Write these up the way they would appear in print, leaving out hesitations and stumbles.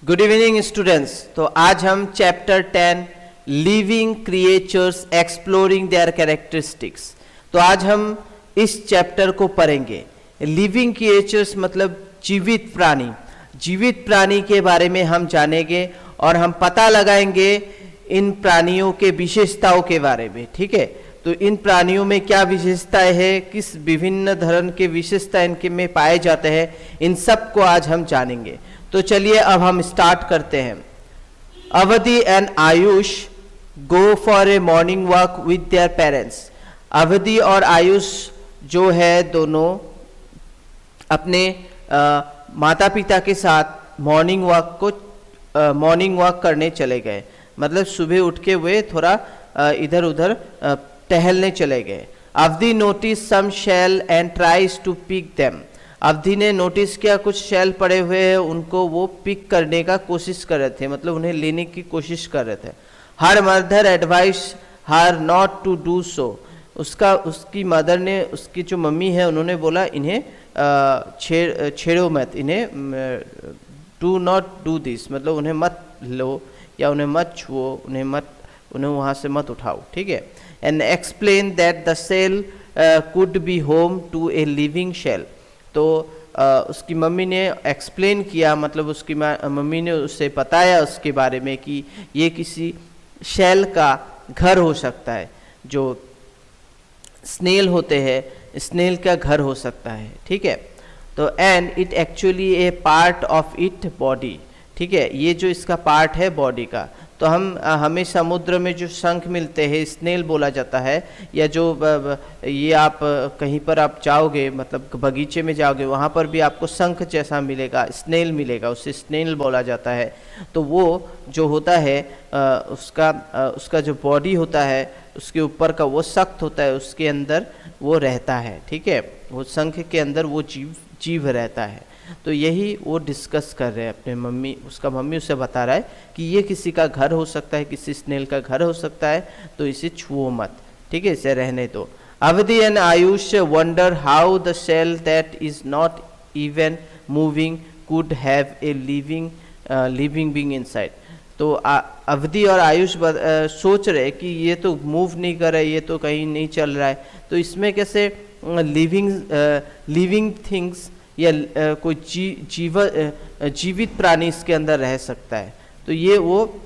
Good evening students. तो आज हम chapter 10 living creatures exploring there characteristics, तो आज हम इस चैप्टर को पढ़ेंगे। लिविंग क्रिएचर्स मतलब जीवित प्राणी। जीवित प्राणी के बारे में हम जानेंगे और हम पता लगाएंगे इन प्राणियों के विशेषताओं के बारे में। ठीक है, तो इन प्राणियों में क्या विशेषताएं हैं, किस विभिन्न धरण के विशेषता इनके में पाए जाते हैं, इन सब को आज हम जानेंगे। तो चलिए अब हम स्टार्ट करते हैं। अवधि and Ayush go for a morning walk with their parents. अवधि और आयुष जो है दोनों अपने माता पिता के साथ मॉर्निंग वॉक करने चले गए। मतलब सुबह उठ के वे थोड़ा इधर उधर टहलने चले गए। Avadhi notice some shell and tries to pick them. Avadhi ने नोटिस किया कुछ शेल पड़े हुए हैं, उनको वो पिक करने का कोशिश कर रहे थे, मतलब उन्हें लेने की कोशिश कर रहे थे। हर mother advice her not to do so. उसकी मदर ने, उसकी जो मम्मी है, उन्होंने बोला इन्हें छेड़ो मत, इन्हें डू नॉट डू दिस, मतलब उन्हें मत लो या उन्हें मत छुओ, उन्हें वहाँ से मत उठाओ। ठीक है। And explain that the shell could be home to a living shell. तो उसकी मम्मी ने एक्सप्लेन किया, मतलब उसकी मम्मी ने उससे बताया उसके बारे में कि ये किसी शेल का घर हो सकता है, जो स्नेल होते हैं, स्नेल का घर हो सकता है। ठीक है। तो and it actually A part of it body. ठीक है, ये जो इसका पार्ट है बॉडी का। तो हमें समुद्र में जो शंख मिलते हैं, स्नेल बोला जाता है, या जो ये आप कहीं पर आप जाओगे, मतलब बगीचे में जाओगे, वहाँ पर भी आपको शंख जैसा मिलेगा, स्नेल मिलेगा, उसे स्नेल बोला जाता है। तो वो जो होता है उसका जो बॉडी होता है, उसके ऊपर का वो सख्त होता है, उसके अंदर वो रहता है। ठीक है, वो शंख के अंदर वो जीव रहता है। तो यही वो डिस्कस कर रहे हैं अपने मम्मी, उसका मम्मी उसे बता रहा है कि ये किसी का घर हो सकता है, किसी स्नेल का घर हो सकता है, तो इसे छुओ मत। ठीक है, इसे रहने दो। Avadhi and Ayush wonder how the shell that is not even moving could have a living being inside. तो अवधि और आयुष सोच रहे कि ये तो मूव नहीं कर रहा है, ये तो कहीं नहीं चल रहा है, तो इसमें कैसे लिविंग थिंग्स या कोई जीवित प्राणी इसके अंदर रह सकता है। तो ये वो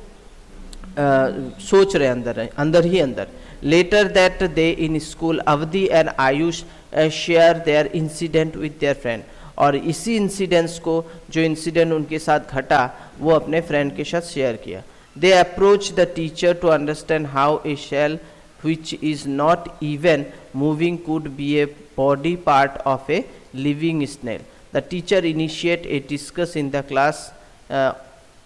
सोच रहे अंदर। Later that day in school Avadhi and Ayush share their incident with their friend. और इसी इंसिडेंट्स को, जो इंसिडेंट उनके साथ घटा, वो अपने फ्रेंड के साथ शेयर किया। They approach the teacher to understand how a shell which is not even moving could be a body part of a living snail. The teacher initiate a discuss in the class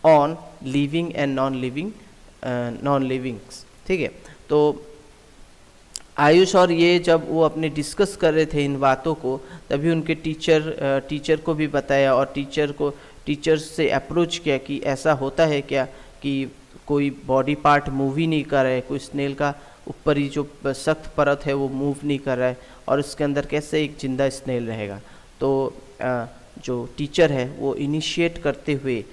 on living and non-livings. ठीक है। तो आयुष और ये जब वो अपने discuss कर रहे थे इन बातों को, तभी उनके टीचर को भी बताया, और टीचर से अप्रोच किया कि ऐसा होता है क्या कि कोई बॉडी पार्ट मूव ही नहीं कर रहा है, कोई स्नेल का ऊपर ही जो सख्त परत है वो मूव नहीं कर रहा है, और इसके अंदर कैसे एक जिंदा स्नेल रहेगा। तो जो टीचर है वो इनिशिएट करते हुए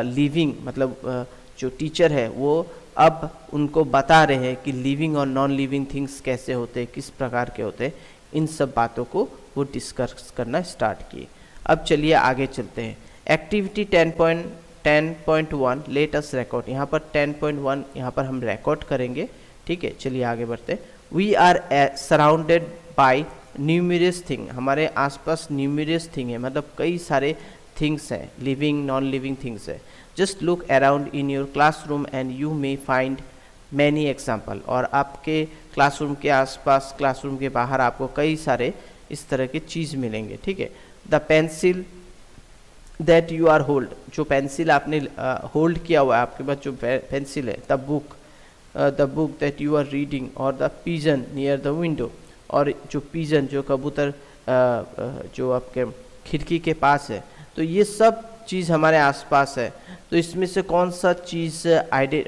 लिविंग, मतलब जो टीचर है वो अब उनको बता रहे हैं कि लिविंग और नॉन लिविंग थिंग्स कैसे होते हैं, किस प्रकार के होते हैं। इन सब बातों को वो डिस्कस करना स्टार्ट किए। अब चलिए आगे चलते हैं। Activity 10.1 let us record. यहाँ पर 10.1 यहाँ पर हम रिकॉर्ड करेंगे। ठीक है, चलिए आगे बढ़ते हैं। We are surrounded by numerous thing. हमारे आसपास न्यूमरस थिंग है, मतलब कई सारे थिंग्स हैं, लिविंग नॉन लिविंग थिंग्स है। Just look around in your classroom and you may find many example. और आपके क्लासरूम के आसपास, क्लासरूम के बाहर आपको कई सारे इस तरह की चीज़ मिलेंगे। ठीक है। The pencil that you are hold. जो पेंसिल आपने होल्ड किया हुआ है, आपके पास जो पेंसिल है। The book that you are reading, और the pigeon near the window. और जो पिजन, जो कबूतर जो आपके खिड़की के पास है। तो ये सब चीज़ हमारे आसपास है। तो इसमें से कौन सा चीज़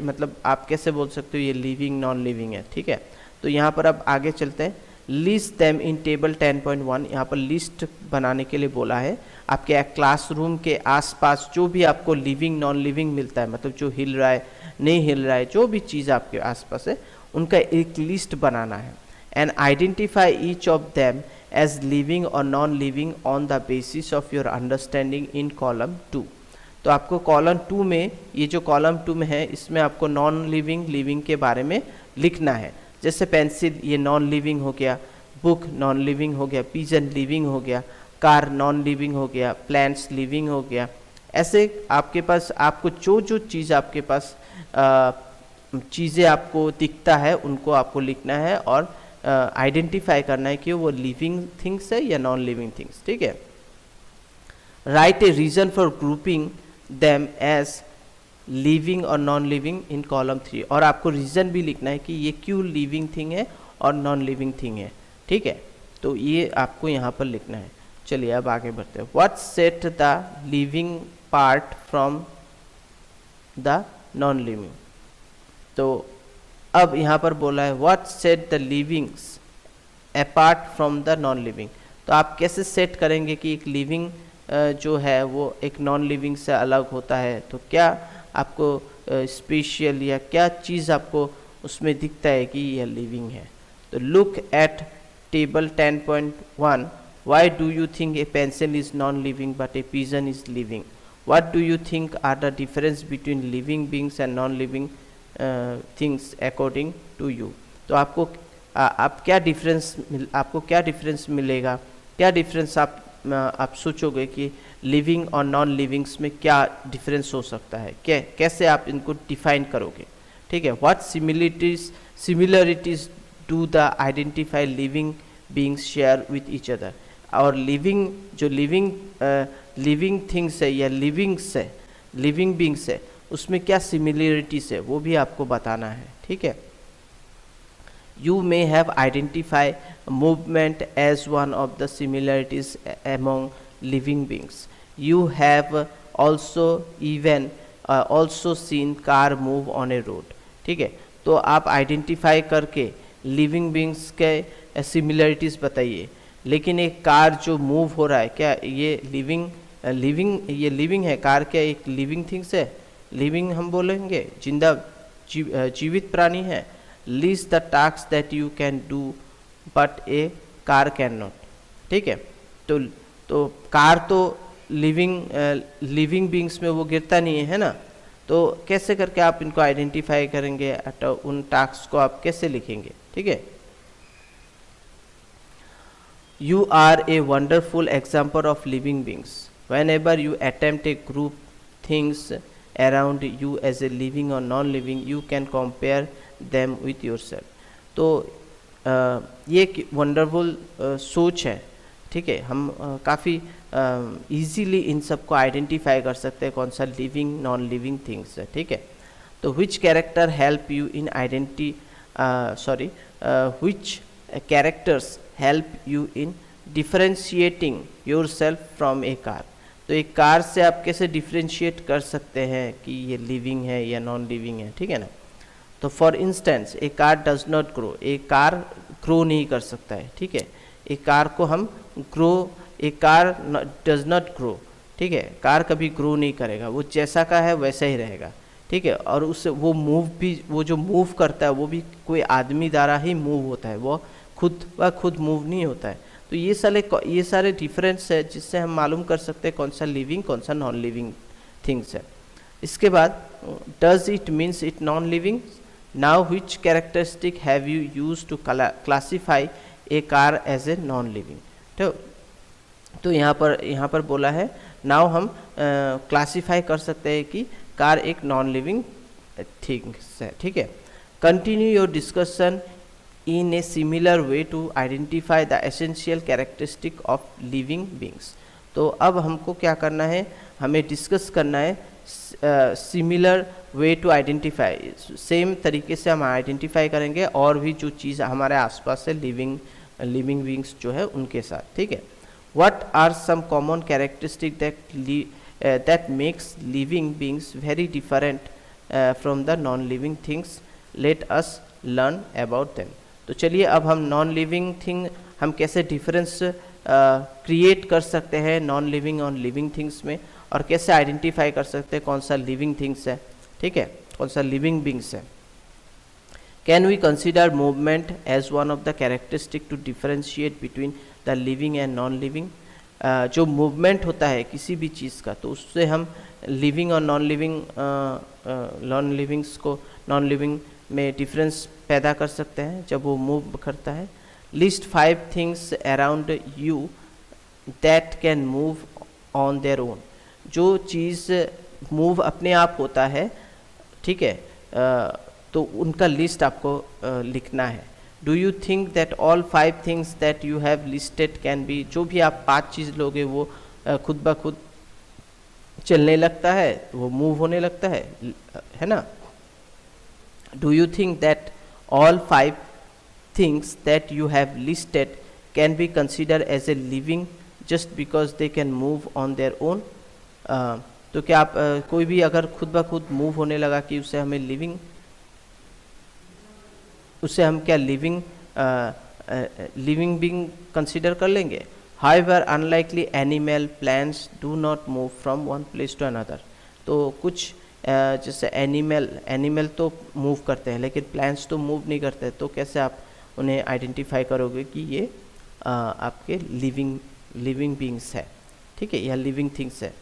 मतलब आप कैसे बोल सकते हो ये लिविंग नॉन लिविंग है। ठीक है। तो यहाँ पर अब आगे चलते हैं। List them in table 10.1। यहाँ पर लिस्ट बनाने के लिए बोला है। आपके क्लासरूम के आसपास जो भी आपको लिविंग नॉन लिविंग मिलता है, मतलब जो हिल रहा है नहीं हिल रहा है, जो भी चीज़ आपके आसपास है उनका एक लिस्ट बनाना है। And identify each of them as living और non living on the basis of your understanding in column 2। तो आपको कॉलम 2 में, ये जो कॉलम 2 में है इसमें आपको नॉन लिविंग लिविंग के बारे में लिखना है। जैसे पेंसिल ये नॉन लिविंग हो गया, बुक नॉन लिविंग हो गया, पिजन लिविंग हो गया, कार नॉन लिविंग हो गया, प्लांट्स लिविंग हो गया। ऐसे आपके पास आपको जो जो चीज़ आपके पास चीज़ें आपको दिखता है उनको आपको लिखना है और आइडेंटिफाई करना है कि वो लिविंग थिंग्स है या नॉन लिविंग थिंग्स। ठीक है। Write a reason for grouping them as living और नॉन लिविंग इन कॉलम 3। और आपको रीज़न भी लिखना है कि ये क्यों लिविंग थिंग है और नॉन लिविंग थिंग है। ठीक है, तो ये आपको यहाँ पर लिखना है। चलिए अब आगे बढ़ते हैं। What set the living part from the non living. तो अब यहाँ पर बोला है what set the livings apart from the non living. तो आप कैसे सेट करेंगे कि एक लिविंग जो है वो एक नॉन लिविंग से अलग होता है। तो क्या आपको स्पेशल या क्या चीज़ आपको उसमें दिखता है कि यह लिविंग है। तो look at table 10.1। Why do you think a pencil is non living but a pigeon is living. What do you think are the difference between living beings and non living things according to you. तो आपको आपको क्या difference मिलेगा, क्या difference आप सोचोगे कि living और नॉन लिविंग्स में क्या डिफरेंस हो सकता है, कैसे आप इनको डिफाइन करोगे। ठीक है। What similarities do the identify living beings share with each other. और लिविंग थिंग्स है या लिविंग बींग्स है उसमें क्या सिमिलरिटीज है वो भी आपको बताना है। ठीक है। You may have identified movement as one of the similarities among living beings. You have also seen car move on a road. ठीक है। तो आप आइडेंटिफाई करके लिविंग बींग्स के सिमिलरिटीज़ बताइए। लेकिन एक कार जो मूव हो रहा है क्या ये लिविंग है। कार क्या एक लिविंग थिंग्स है। लिविंग हम बोलेंगे जिंदा जीवित प्राणी है। List the task that you can do but A car can not. ठीक है। तो कार तो लिविंग बींग्स में वो गिरता नहीं है ना। तो कैसे करके आप इनको आइडेंटिफाई करेंगे, तो उन टास्क को आप कैसे लिखेंगे। ठीक है। You are a wonderful example of living beings. Whenever you attempt a group things around you as a living or non-living, you can compare them with yourself. तो ये एक वंडरफुल सोच है। ठीक है। हम काफ़ी इजीली इन सबको आइडेंटिफाई कर सकते हैं कौन सा लिविंग नॉन लिविंग थिंग्स है। ठीक है। तो which character help you in which characters help you in differentiating yourself from a car। तो एक कार से आप कैसे डिफ्रेंशिएट कर सकते हैं कि ये लिविंग है या नॉन लिविंग है। ठीक है ना। तो for instance A car does not grow. एक कार ग्रो नहीं कर सकता है। ठीक है। एक कार को हम एक कार डज नॉट ग्रो। ठीक है। कार कभी ग्रो नहीं करेगा, वो जैसा का है वैसा ही रहेगा। ठीक है। और उससे वो जो मूव करता है वो भी कोई आदमी द्वारा ही मूव होता है, वो खुद मूव नहीं होता है। तो ये सारे डिफरेंस है जिससे हम मालूम कर सकते हैं कौन सा लिविंग कौन सा नॉन लिविंग थिंग्स है। इसके बाद does it means it non living. Now which characteristic have you use to classify a car as a non living. तो यहाँ पर बोला है नाउ हम क्लासीफाई कर सकते हैं कि कार एक नॉन लिविंग थिंग्स है। ठीक है। Continue your discussion in a similar way to identify the essential characteristic of living beings। तो अब हमको क्या करना है, हमें डिस्कस करना है similar way to identify. Same तरीके से हम आइडेंटिफाई करेंगे और भी जो चीज़ हमारे आसपास है लिविंग बींग्स जो है उनके साथ। ठीक है। What are some common characteristic that makes living beings very different from the non living things. Let us learn about them. तो चलिए अब हम नॉन लिविंग थिंग हम कैसे डिफरेंस क्रिएट कर सकते हैं नॉन लिविंग और लिविंग थिंग्स में, और कैसे आइडेंटिफाई कर सकते हैं कौन सा लिविंग थिंग्स है, ठीक है, कौन सा लिविंग बींग्स है। Can we consider movement as one of the characteristic to differentiate between the living and non living. जो मूवमेंट होता है किसी भी चीज़ का, तो उससे हम लिविंग और नॉन लिविंग में डिफरेंस पैदा कर सकते हैं जब वो मूव करता है। List 5 things around you that can move on their own. जो चीज़ मूव अपने आप होता है, ठीक है, तो उनका लिस्ट आपको लिखना है। Do you think that all 5 things that you have listed can be, जो भी आप 5 चीज़ लोगे वो खुद ब खुद चलने लगता है, वो मूव होने लगता है ना। Do you think that all 5 things that you have listed can be considered as a living just because they can move on their own। तो क्या आप कोई भी अगर खुद ब खुद मूव होने लगा कि उसे हम क्या लिविंग बीइंग कंसिडर कर लेंगे। However, unlikely animal plants do not move from one place to another। तो कुछ जैसे एनिमल तो मूव करते हैं लेकिन प्लांट्स तो मूव नहीं करते, तो कैसे आप उन्हें आइडेंटिफाई करोगे कि ये आपके लिविंग बींग्स है, ठीक है, या लिविंग थिंग्स है।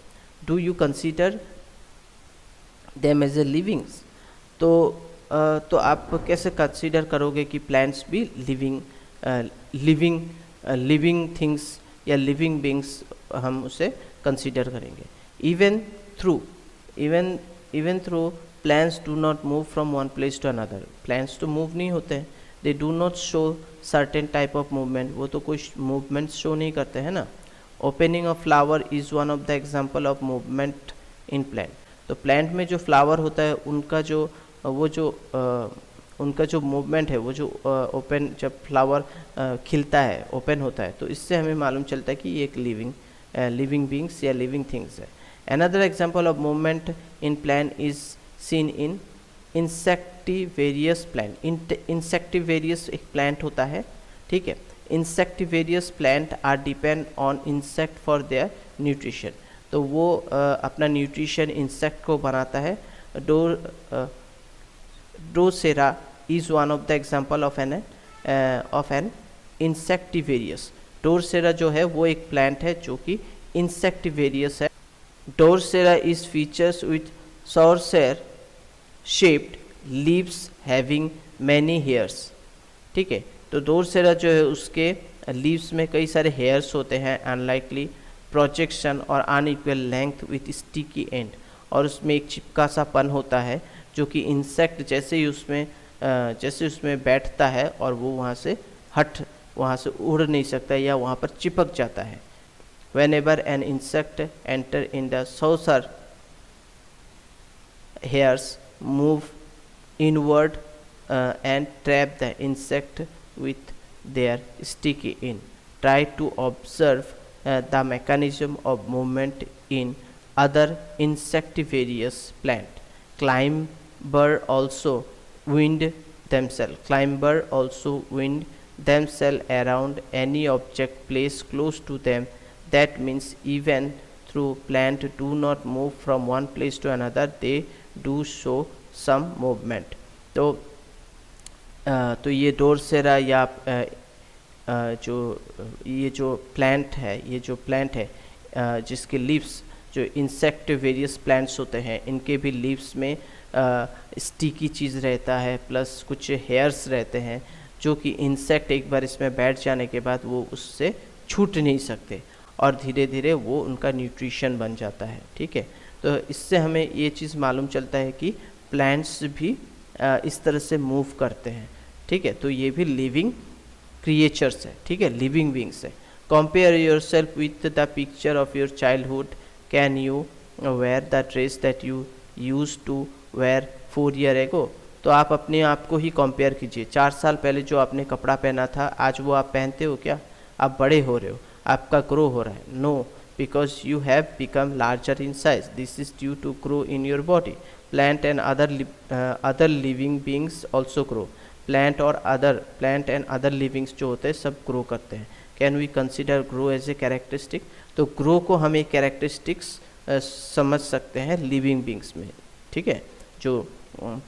Do you consider them as a livings. तो आप कैसे कंसीडर करोगे कि प्लांट्स भी लिविंग थिंग्स या लिविंग बींग्स हम उसे कंसीडर करेंगे। Even through plants do not move from one place to another. Plants तो मूव नहीं होते हैं, they do not show certain type of movement, वो तो कुछ मूवमेंट शो नहीं करते हैं ना। Opening of flower is one of the example of movement in plant. तो प्लांट में जो फ्लावर होता है उनका जो मूवमेंट है, वो जो ओपन जब फ्लावर खिलता है, ओपन होता है, तो इससे हमें मालूम चलता है कि ये एक लिविंग बींग्स या लिविंग थिंग्स है। Another example of movement in plant is seen in insectivorous plant. Insectivorous एक प्लांट होता है, ठीक है। Insectivorous plant are depend on insect for their nutrition. तो वो अपना न्यूट्रिशन इंसेक्ट को बनाता है। Drosera is one of the example of an insectivorous. Drosera जो है वो एक प्लांट है जो कि इंसेक्टिवेरियस है। Drosera is features with saucer shaped leaves having many hairs, ठीक है। तो ड्रोसेरा जो है उसके लीव्स में कई सारे हेयर्स होते हैं, अनलाइकली प्रोजेक्शन और unequal length with sticky and, और उसमें एक चिपका सा पन होता है जो कि इंसेक्ट जैसे ही उसमें बैठता है और वो वहाँ से उड़ नहीं सकता या वहाँ पर चिपक जाता है। Whenever an insect enter in the saucer, hairs move inward and trap the insect with their sticky end. Try to observe the mechanism of movement in other insectivorous plant. Climber also wind themselves around any object placed close to them. That means even through plant do not move from one place to another, they do show some movement। तो ये Drosera या ये जो plant है जिसके leaves जो इंसेक्टिवेरियस plants होते हैं, इनके भी लीव्स में स्टिकी चीज़ रहता है प्लस कुछ हेयर्स रहते हैं जो कि इंसेक्ट एक बार इसमें बैठ जाने के बाद वो उससे छूट नहीं सकते और धीरे धीरे वो उनका न्यूट्रिशन बन जाता है, ठीक है। तो इससे हमें ये चीज़ मालूम चलता है कि प्लांट्स भी इस तरह से मूव करते हैं, ठीक है। तो ये भी लिविंग क्रिएचर्स है, ठीक है, लिविंग बींग्स है। Compare yourself with the picture of your childhood. Can you wear the dress that you use to wear 4 years ago। तो आप अपने आप को ही कंपेयर कीजिए। 4 साल पहले जो आपने कपड़ा पहना था, आज वो आप पहनते हो क्या? आप बड़े हो रहे हो, आपका ग्रो हो रहा है। No, because you have become larger in size. This is due to grow in your body. Plant and other living beings also grow. Plant and other livings जो होते हैं सब ग्रो करते हैं। Can we consider grow as a characteristic? तो grow को हम एक कैरेक्टरिस्टिक्स समझ सकते हैं लिविंग बींग्स में, ठीक है, जो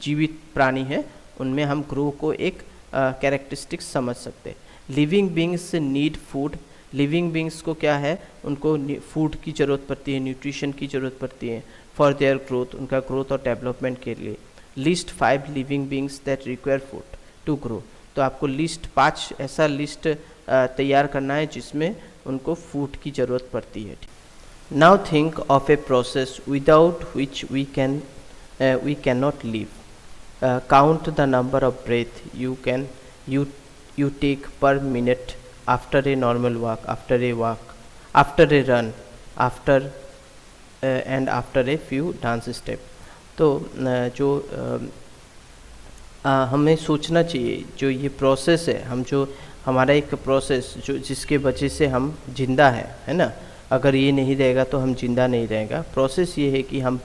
जीवित प्राणी है उनमें हम ग्रो को एक कैरेक्टरिस्टिक्स समझ सकते हैं। Living beings need food, living beings को क्या है, उनको फूड की ज़रूरत पड़ती है, न्यूट्रिशन की ज़रूरत पड़ती है फॉर देयर ग्रोथ, उनका ग्रोथ और डेवलपमेंट के लिए। List 5 living beings that require food to grow, तो आपको लिस्ट 5 ऐसा लिस्ट तैयार करना है जिसमें उनको फूड की ज़रूरत पड़ती है। Now think of a process without which we can not live. Count the number of breath you take per minute after a normal walk, after a run, and after a few dance step। तो जो हमें सोचना चाहिए, जो ये process है, हम जो हमारा एक प्रोसेस जो जिसके वजह से हम जिंदा है ना, अगर ये नहीं रहेगा तो हम जिंदा नहीं रहेगा। प्रोसेस ये है कि हम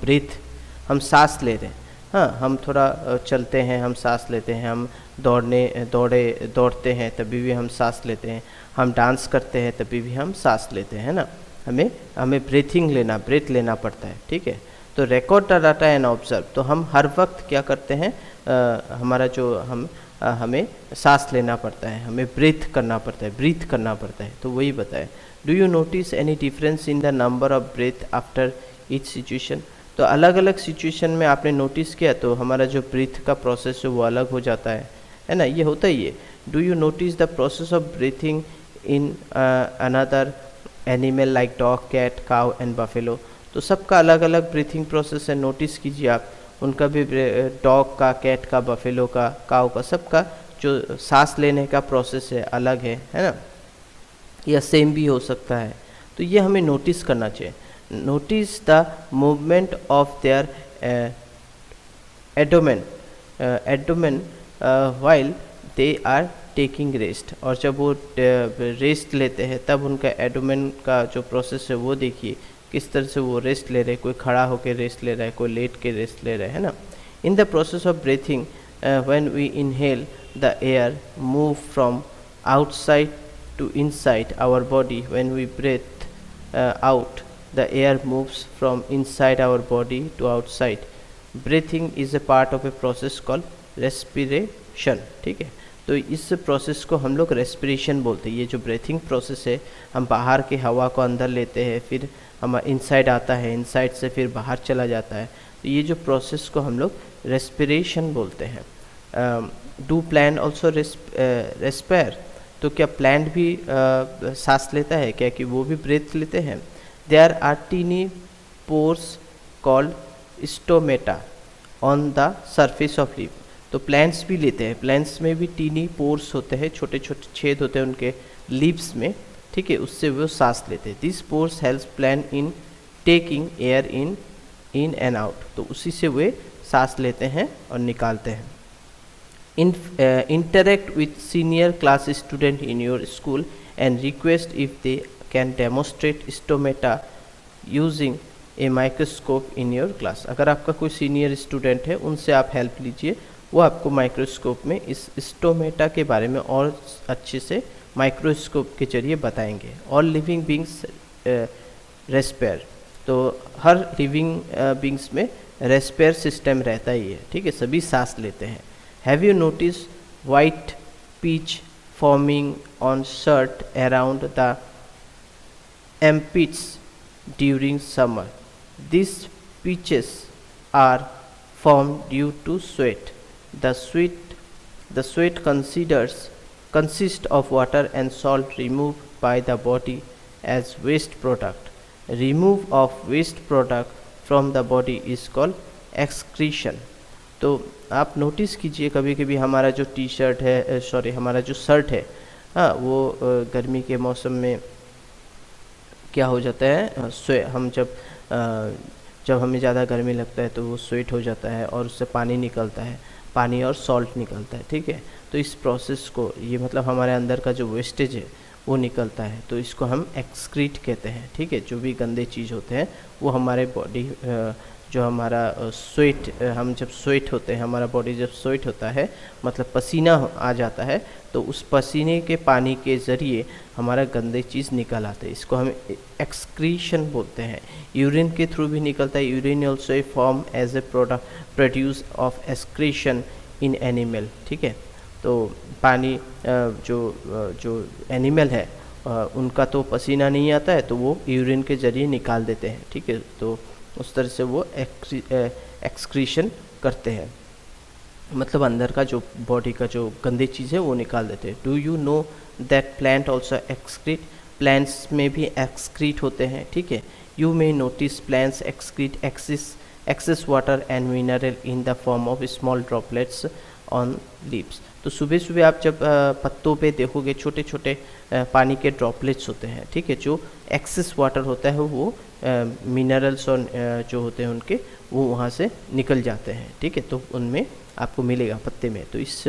हम सांस ले रहे हैं, हाँ, हम थोड़ा चलते हैं, हम सांस लेते हैं, हम दौड़ते हैं तभी भी हम सांस लेते हैं, हम डांस करते हैं तभी भी हम सांस लेते हैं ना, हमें ब्रेथ लेना पड़ता है, ठीक है। तो record the data and observe, तो हम हर वक्त क्या करते हैं, हमारा जो हमें सांस लेना पड़ता है, हमें ब्रीथ करना पड़ता है, तो वही बताए। Do you notice any difference in the number of breath after each situation? तो अलग अलग सिचुएशन में आपने नोटिस किया तो हमारा जो ब्रीथ का प्रोसेस है वो अलग हो जाता है ना, ये होता ही है। Do you notice the process of breathing in another animal like dog, cat, cow and buffalo? तो सबका अलग अलग ब्रीथिंग प्रोसेस है, नोटिस कीजिए आप, उनका भी डॉग का, कैट का, बफेलो का, काउ का, सबका जो सांस लेने का प्रोसेस है अलग है ना, या सेम भी हो सकता है। तो ये हमें नोटिस करना चाहिए। Notice the movement of their abdomen while they are taking rest, और जब वो रेस्ट लेते हैं तब उनका एडोमेन का जो प्रोसेस है वो देखिए किस तरह से वो रेस्ट ले रहे हैं, कोई खड़ा होकर रेस्ट ले रहा है, कोई लेट के रेस्ट ले रहा है ना। In the process of breathing when we inhale the air move from outside to inside our body, when we breathe out the air moves from inside our body to outside। breathing is a part of a process called respiration, ठीक है। तो इस process को हम लोग respiration बोलते हैं। ये जो ब्रीथिंग प्रोसेस है, हम बाहर के हवा को अंदर लेते हैं, फिर हम इनसाइड आता है, इनसाइड से फिर बाहर चला जाता है, तो ये जो प्रोसेस को हम लोग रेस्पिरेशन बोलते हैं। Do plant also respire? तो क्या प्लांट भी सांस लेता है क्या, कि वो भी ब्रेथ लेते हैं? There are tiny pores called stomata on the surface of leaf. तो प्लांट्स भी लेते हैं, प्लांट्स में भी टीनी पोर्स होते हैं, छोटे छोटे छेद होते हैं उनके लीव्स में, ठीक है, उससे वो सांस लेते हैं। This pores helps plant in taking air in and out, तो उसी से वे सांस लेते हैं और निकालते हैं। Interact with senior class student in your school and request if they can demonstrate stomata using a microscope in your class। अगर आपका कोई सीनियर स्टूडेंट है उनसे आप हेल्प लीजिए, वो आपको माइक्रोस्कोप में इस स्टोमेटा के बारे में और अच्छे से माइक्रोस्कोप के जरिए बताएंगे। और लिविंग बींग्स रेस्पायर, तो हर लिविंग बींग्स में रेस्पायर सिस्टम रहता ही है, ठीक है, सभी सांस लेते हैं। Have you noticed white patch forming on shirt around the armpits during summer? These patches are formed due to sweat. The sweat consists of water and salt removed by the body as waste product. Remove of waste product from the body is called excretion। तो आप notice कीजिए, कभी कभी हमारा जो T shirt है, हमारा जो शर्ट है, हाँ, वो गर्मी के मौसम में क्या हो जाता है, हम जब हमें ज़्यादा गर्मी लगता है तो वो स्वेट हो जाता है और उससे पानी निकलता है, पानी और सॉल्ट निकलता है, ठीक है। तो इस प्रोसेस को, ये मतलब हमारे अंदर का जो वेस्टेज है वो निकलता है, तो इसको हम एक्सक्रीट कहते हैं, ठीक है। जो भी गंदे चीज़ होते हैं वो हमारे बॉडी जो हमारा स्वेट, हम जब स्वेट होते हैं, हमारा बॉडी जब स्वेट होता है मतलब पसीना आ जाता है, तो उस पसीने के पानी के ज़रिए हमारा गंदे चीज़ निकल आते हैं। इसको हम एक्सक्रीशन बोलते हैं। यूरिन के थ्रू भी निकलता है। Urine also a form as a produce of excretion in animal, ठीक है। तो पानी जो एनिमल है उनका तो पसीना नहीं आता है, तो वो यूरिन के ज़रिए निकाल देते हैं, ठीक है। तो उस तरह से वो एक्सक्रीशन करते हैं, मतलब अंदर का जो बॉडी का जो गंदी चीज़ है वो निकाल देते हैं। Do you know that plant also excrete? Plants में भी एक्सक्रीट होते हैं, ठीक है। You may notice plants excrete excess water and mineral in the form of small droplets on leaves. तो सुबह सुबह आप जब पत्तों पे देखोगे छोटे छोटे पानी के ड्रॉपलेट्स होते हैं, ठीक है। जो एक्सेस वाटर होता है वो मिनरल्स और जो होते हैं उनके वो वहाँ से निकल जाते हैं, ठीक है। तो उनमें आपको मिलेगा पत्ते में। तो इस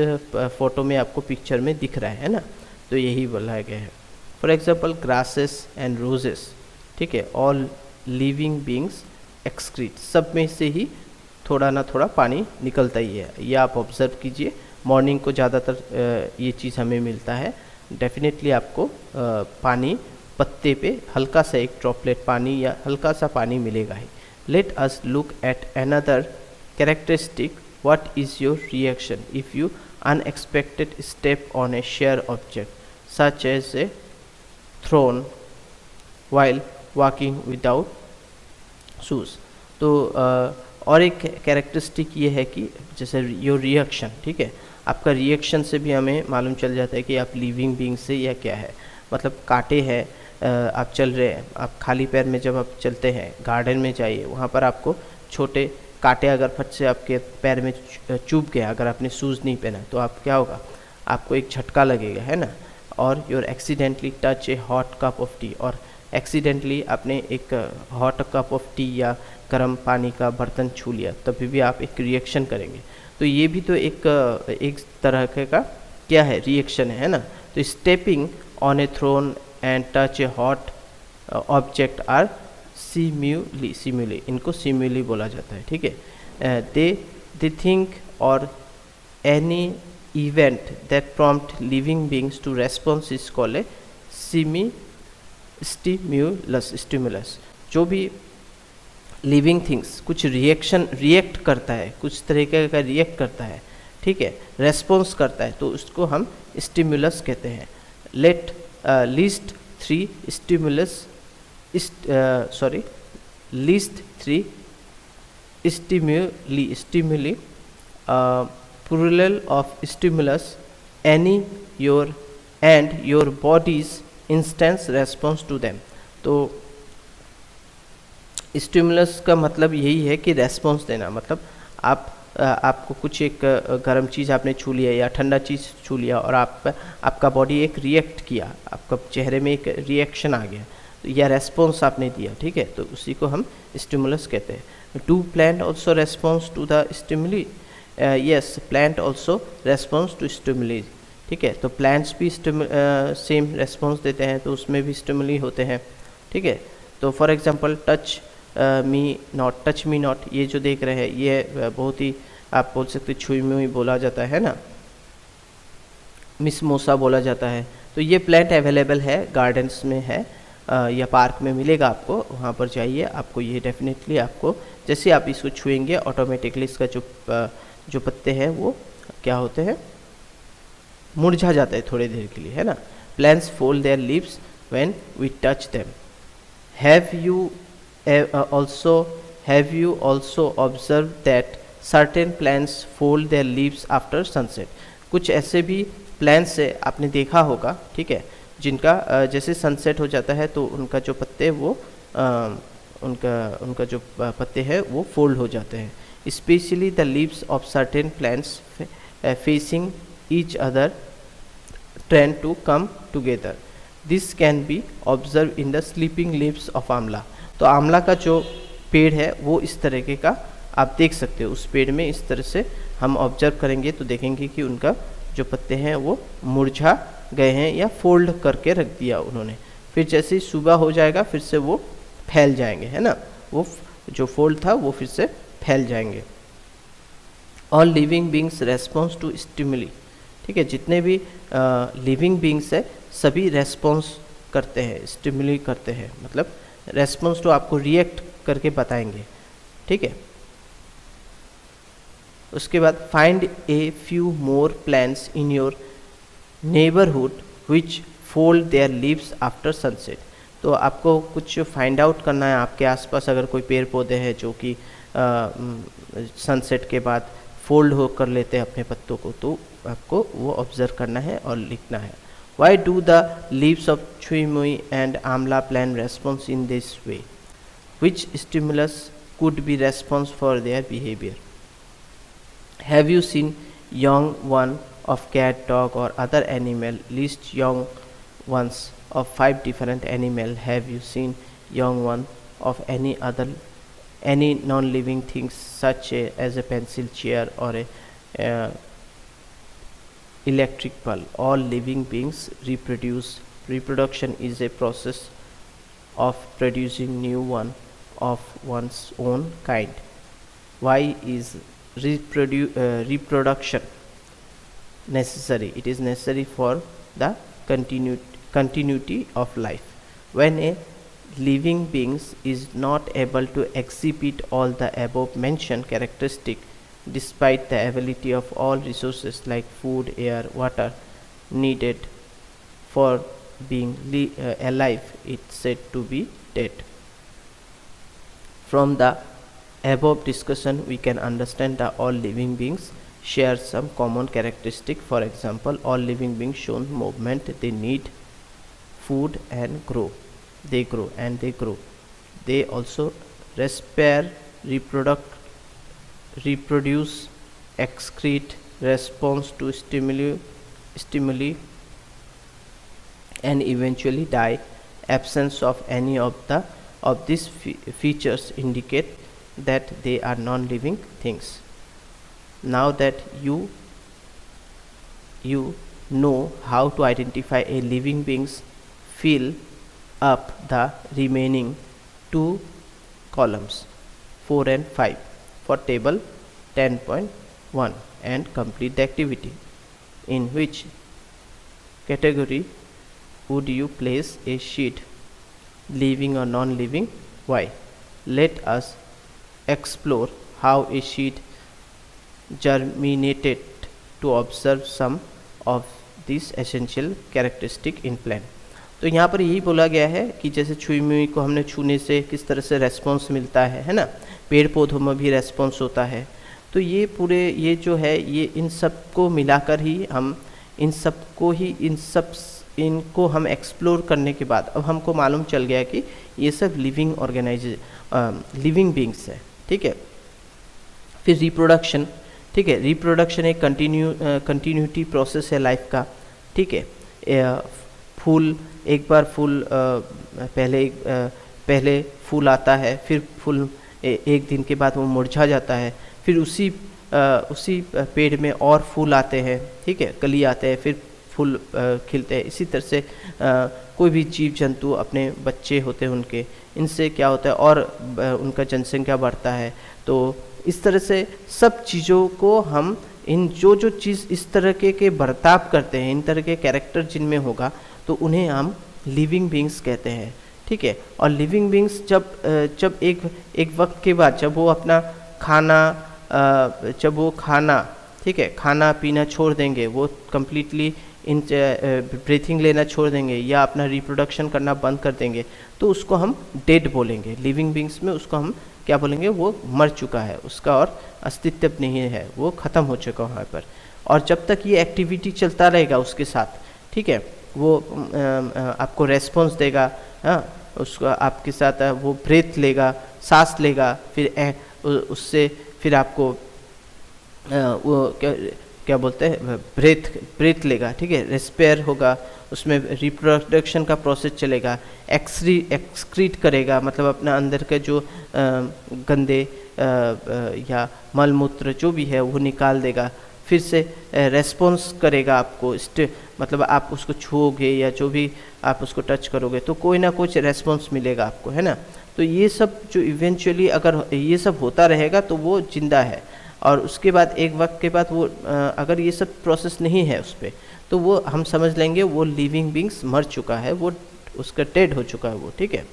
फोटो में आपको पिक्चर में दिख रहा है ना, तो यही बोला गया है। For example grasses and roses, ठीक है, ऑल लिविंग बींग्स एक्सक्रीट, सब में से ही थोड़ा ना थोड़ा पानी निकलता ही है। ये आप ऑब्ज़र्व कीजिए, मॉर्निंग को ज़्यादातर ये चीज़ हमें मिलता है। डेफिनेटली आपको पानी पत्ते पे हल्का सा एक ड्रॉपलेट पानी या हल्का सा पानी मिलेगा ही। Let us look at another characteristic. What is your reaction if you unexpected step on a sharp object such as a thorn while walking without shoes. तो और एक कैरेक्टरिस्टिक ये है कि जैसे योर रिएक्शन, ठीक है, आपका रिएक्शन से भी हमें मालूम चल जाता है कि आप लिविंग बीइंग से या क्या है। मतलब कांटे हैं, आप चल रहे हैं, आप खाली पैर में जब आप चलते हैं, गार्डन में जाइए, वहाँ पर आपको छोटे कांटे अगर फट से आपके पैर में चुभ गया, अगर आपने शूज़ नहीं पहना तो आप क्या होगा, आपको एक झटका लगेगा, है ना। और your accidentally touch a hot cup of T, और एक्सीडेंटली आपने एक हॉट कप ऑफ टी या गर्म पानी का बर्तन छू लिया, तभी भी आप एक रिएक्शन करेंगे। तो ये भी तो एक तरह का क्या है, रिएक्शन है ना। तो stepping on a thorn and touch a hot object are stimuli, इनको सिम्यूली बोला जाता है, ठीक है। दे थिंक और any event that prompt living beings to response is called a stimulus. जो भी लिविंग थिंग्स कुछ रिएक्ट करता है, कुछ तरीके का रिएक्ट करता है, ठीक है, रेस्पॉन्स करता है, तो उसको हम स्टिमुलस कहते हैं। List three stimuli plural of stimulus, any your body's instant response to them। तो स्टिमुलस का मतलब यही है कि रेस्पॉन्स देना, मतलब आपको कुछ एक गर्म चीज़ आपने छू लिया या ठंडा चीज़ छू लिया और आपका बॉडी एक रिएक्ट किया, आपका चेहरे में एक रिएक्शन आ गया, तो या रेस्पॉन्स आपने दिया, ठीक है, तो उसी को हम स्टिमुलस कहते हैं। Do plant also response to the stimuli? Yes, plant also response to stimuli, ठीक है। तो प्लांट्स भी सेम रेस्पॉन्स देते हैं, तो उसमें भी स्टिमुली होते हैं, ठीक है। तो for example touch me not, ये जो देख रहे हैं ये बहुत ही आप बोल सकते छुई मुई बोला जाता है ना, मिसमोसा बोला जाता है। तो ये प्लांट अवेलेबल है, गार्डन्स में है या पार्क में मिलेगा आपको, वहाँ पर जाइए, आपको ये डेफिनेटली आपको जैसे आप इसको छुएंगे ऑटोमेटिकली इसका जो पत्ते हैं वो क्या होते हैं, मुरझा जाता है थोड़ी देर के लिए, है ना। Plants fold their leaves when we touch them. Have you also observe that certain plants fold their leaves after sunset? कुछ ऐसे भी प्लांट्स है आपने देखा होगा, ठीक है, जिनका जैसे सनसेट हो जाता है तो उनका जो पत्ते वो उनका जो पत्ते हैं वो फोल्ड हो जाते हैं। Specially the leaves of certain plants facing each other trend to come together. This can be observe in the sleeping leaves of amla. तो आंवला का जो पेड़ है वो इस तरीके का आप देख सकते हो, उस पेड़ में इस तरह से हम ऑब्जर्व करेंगे तो देखेंगे कि उनका जो पत्ते हैं वो मुरझा गए हैं या फोल्ड करके रख दिया उन्होंने। फिर जैसे ही सुबह हो जाएगा फिर से वो फैल जाएंगे, है ना, वो जो फोल्ड था वो फिर से फैल जाएंगे। All living beings response to stimuli, ठीक है, जितने भी लिविंग बींग्स है सभी रेस्पॉन्स करते हैं, स्टिमुली करते हैं, मतलब रेस्पॉन्स टू आपको रिएक्ट करके बताएंगे, ठीक है। उसके बाद find a few more plants in your neighbourhood which fold their leaves after sunset. तो आपको कुछ फाइंड आउट करना है, आपके आसपास अगर कोई पेड़ पौधे हैं जो कि सनसेट के बाद फोल्ड हो कर लेते हैं अपने पत्तों को, तो आपको वो ऑब्जर्व करना है और लिखना है। Why do the leaves of छुई मुई and Amla plant response in this way, which stimulus could be response for their behavior. Have you seen young one of cat, dog or other animal? List young ones of 5 different animal. Have you seen young one of any non-living things such as a pencil, chair or a electric bulb? All living beings reproduce. Reproduction is a process of producing new one of one's own kind. Why is reproduction necessary? It is necessary for the continuity of life. When a living being is not able to exhibit all the above mentioned characteristics, despite the ability of all resources like food, air, water needed for being alive, it's said to be dead. From the above discussion, we can understand that all living beings share some common characteristic. For example, all living beings show movement, they need food and grow. They grow and they grow. They also respire, reproduce, excrete, response to stimuli and eventually die. Absence of any of these features indicate that they are non-living things. Now that you know how to identify a living beings, fill up the remaining 2 columns 4 and 5 for table 10.1 and complete the activity. In which category would you place a sheet, living or non-living? Why? Let us explore how a seed germinated to observe some of these essential characteristic in plant. तो यहाँ पर यही बोला गया है कि जैसे छुई मुई को हमने छूने से किस तरह से रेस्पॉन्स मिलता है ना, पेड़ पौधों में भी रेस्पॉन्स होता है। तो ये पूरे ये जो है ये इन सब को मिलाकर ही हम इनको हम एक्सप्लोर करने के बाद अब हमको मालूम चल गया कि ये सब लिविंग बींग्स है, ठीक है। फिर रिप्रोडक्शन, ठीक है, रिप्रोडक्शन एक कंटिन्यूटी प्रोसेस है लाइफ का, ठीक है। फूल एक बार फूल पहले फूल आता है, फिर फूल एक दिन के बाद वो मुरझा जाता है, फिर उसी पेड़ में और फूल आते हैं, ठीक है, कली आते हैं, फिर फूल खिलते हैं। इसी तरह से कोई भी जीव जंतु अपने बच्चे होते हैं उनके, इनसे क्या होता है और उनका जनसंख्या बढ़ता है। तो इस तरह से सब चीज़ों को हम इन जो चीज़ इस तरह के बर्ताव करते हैं, इन तरह के कैरेक्टर जिनमें होगा तो उन्हें हम लिविंग बींग्स कहते हैं, ठीक है। और लिविंग बींग्स जब एक वक्त के बाद जब वो अपना खाना ठीक है, खाना पीना छोड़ देंगे, वो कम्प्लीटली इन ब्रीथिंग लेना छोड़ देंगे या अपना रिप्रोडक्शन करना बंद कर देंगे, तो उसको हम डेड बोलेंगे। लिविंग बींग्स में उसको हम क्या बोलेंगे, वो मर चुका है, उसका और अस्तित्व नहीं है, वो ख़त्म हो चुका वहाँ पर। और जब तक ये एक्टिविटी चलता रहेगा उसके साथ, ठीक है, वो आपको रेस्पॉन्स देगा, हाँ, उसको आपके साथ वो ब्रेथ लेगा, सांस लेगा, फिर उससे फिर आपको वो क्या बोलते हैं ब्रेथ लेगा, ठीक है, रेस्पायर होगा, उसमें रिप्रोडक्शन का प्रोसेस चलेगा, एक्सक्रीट करेगा, मतलब अपना अंदर के जो गंदे या मल मूत्र जो भी है वो निकाल देगा, फिर से रेस्पॉन्स करेगा आपको, मतलब आप उसको छूओगे या जो भी आप उसको टच करोगे तो कोई ना कुछ रेस्पॉन्स मिलेगा आपको, है ना। तो ये सब जो इवेंचुअली अगर ये सब होता रहेगा तो वो जिंदा है, और उसके बाद एक वक्त के बाद वो अगर ये सब प्रोसेस नहीं है उस पर, तो वो हम समझ लेंगे वो लिविंग बींग्स मर चुका है, वो उसका डेड हो चुका है वो, ठीक है।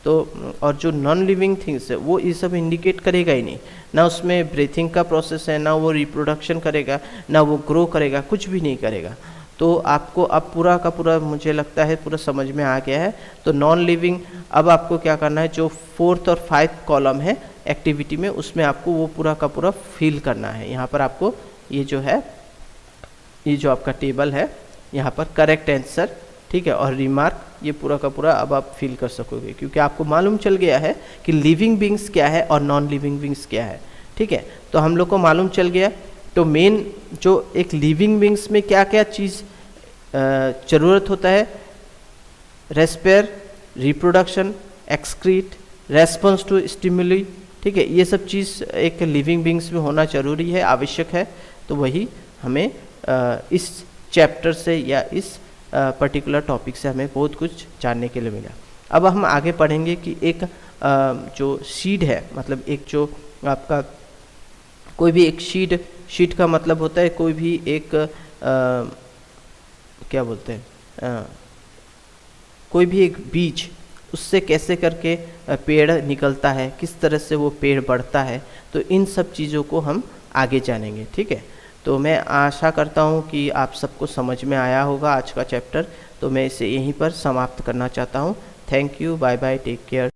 तो और जो नॉन लिविंग थिंग्स है वो ये सब इंडिकेट करेगा ही नहीं, ना उसमें ब्रीथिंग का प्रोसेस है, ना वो रिप्रोडक्शन करेगा, ना वो ग्रो करेगा, कुछ भी नहीं करेगा। तो आपको अब पूरा का पूरा मुझे लगता है पूरा समझ में आ गया है। तो नॉन लिविंग, अब आपको क्या करना है, जो 4th और 5th कॉलम है एक्टिविटी में, उसमें आपको वो पूरा का पूरा फिल करना है। यहाँ पर आपको ये जो है, ये जो आपका टेबल है, यहाँ पर करेक्ट आंसर, ठीक है, और रिमार्क, ये पूरा का पूरा अब आप फिल कर सकोगे, क्योंकि आपको मालूम चल गया है कि लिविंग बींग्स क्या है और नॉन लिविंग बींग्स क्या है, ठीक है। तो हम लोग को मालूम चल गया। तो मेन जो एक लिविंग बींग्स में क्या क्या चीज़ ज़रूरत होता है, respire, reproduction, excrete, response to stimuli, ठीक है, ये सब चीज़ एक लिविंग बींग्स में होना जरूरी है, आवश्यक है। तो वही हमें इस चैप्टर से या इस पर्टिकुलर टॉपिक से हमें बहुत कुछ जानने के लिए मिला। अब हम आगे पढ़ेंगे कि एक जो सीड है, मतलब एक जो आपका कोई भी एक सीड का मतलब होता है कोई भी एक क्या बोलते हैं, कोई भी एक बीज, उससे कैसे करके पेड़ निकलता है, किस तरह से वो पेड़ बढ़ता है, तो इन सब चीज़ों को हम आगे जानेंगे, ठीक है। तो मैं आशा करता हूँ कि आप सबको समझ में आया होगा आज का चैप्टर। तो मैं इसे यहीं पर समाप्त करना चाहता हूँ। Thank you, bye bye, take care.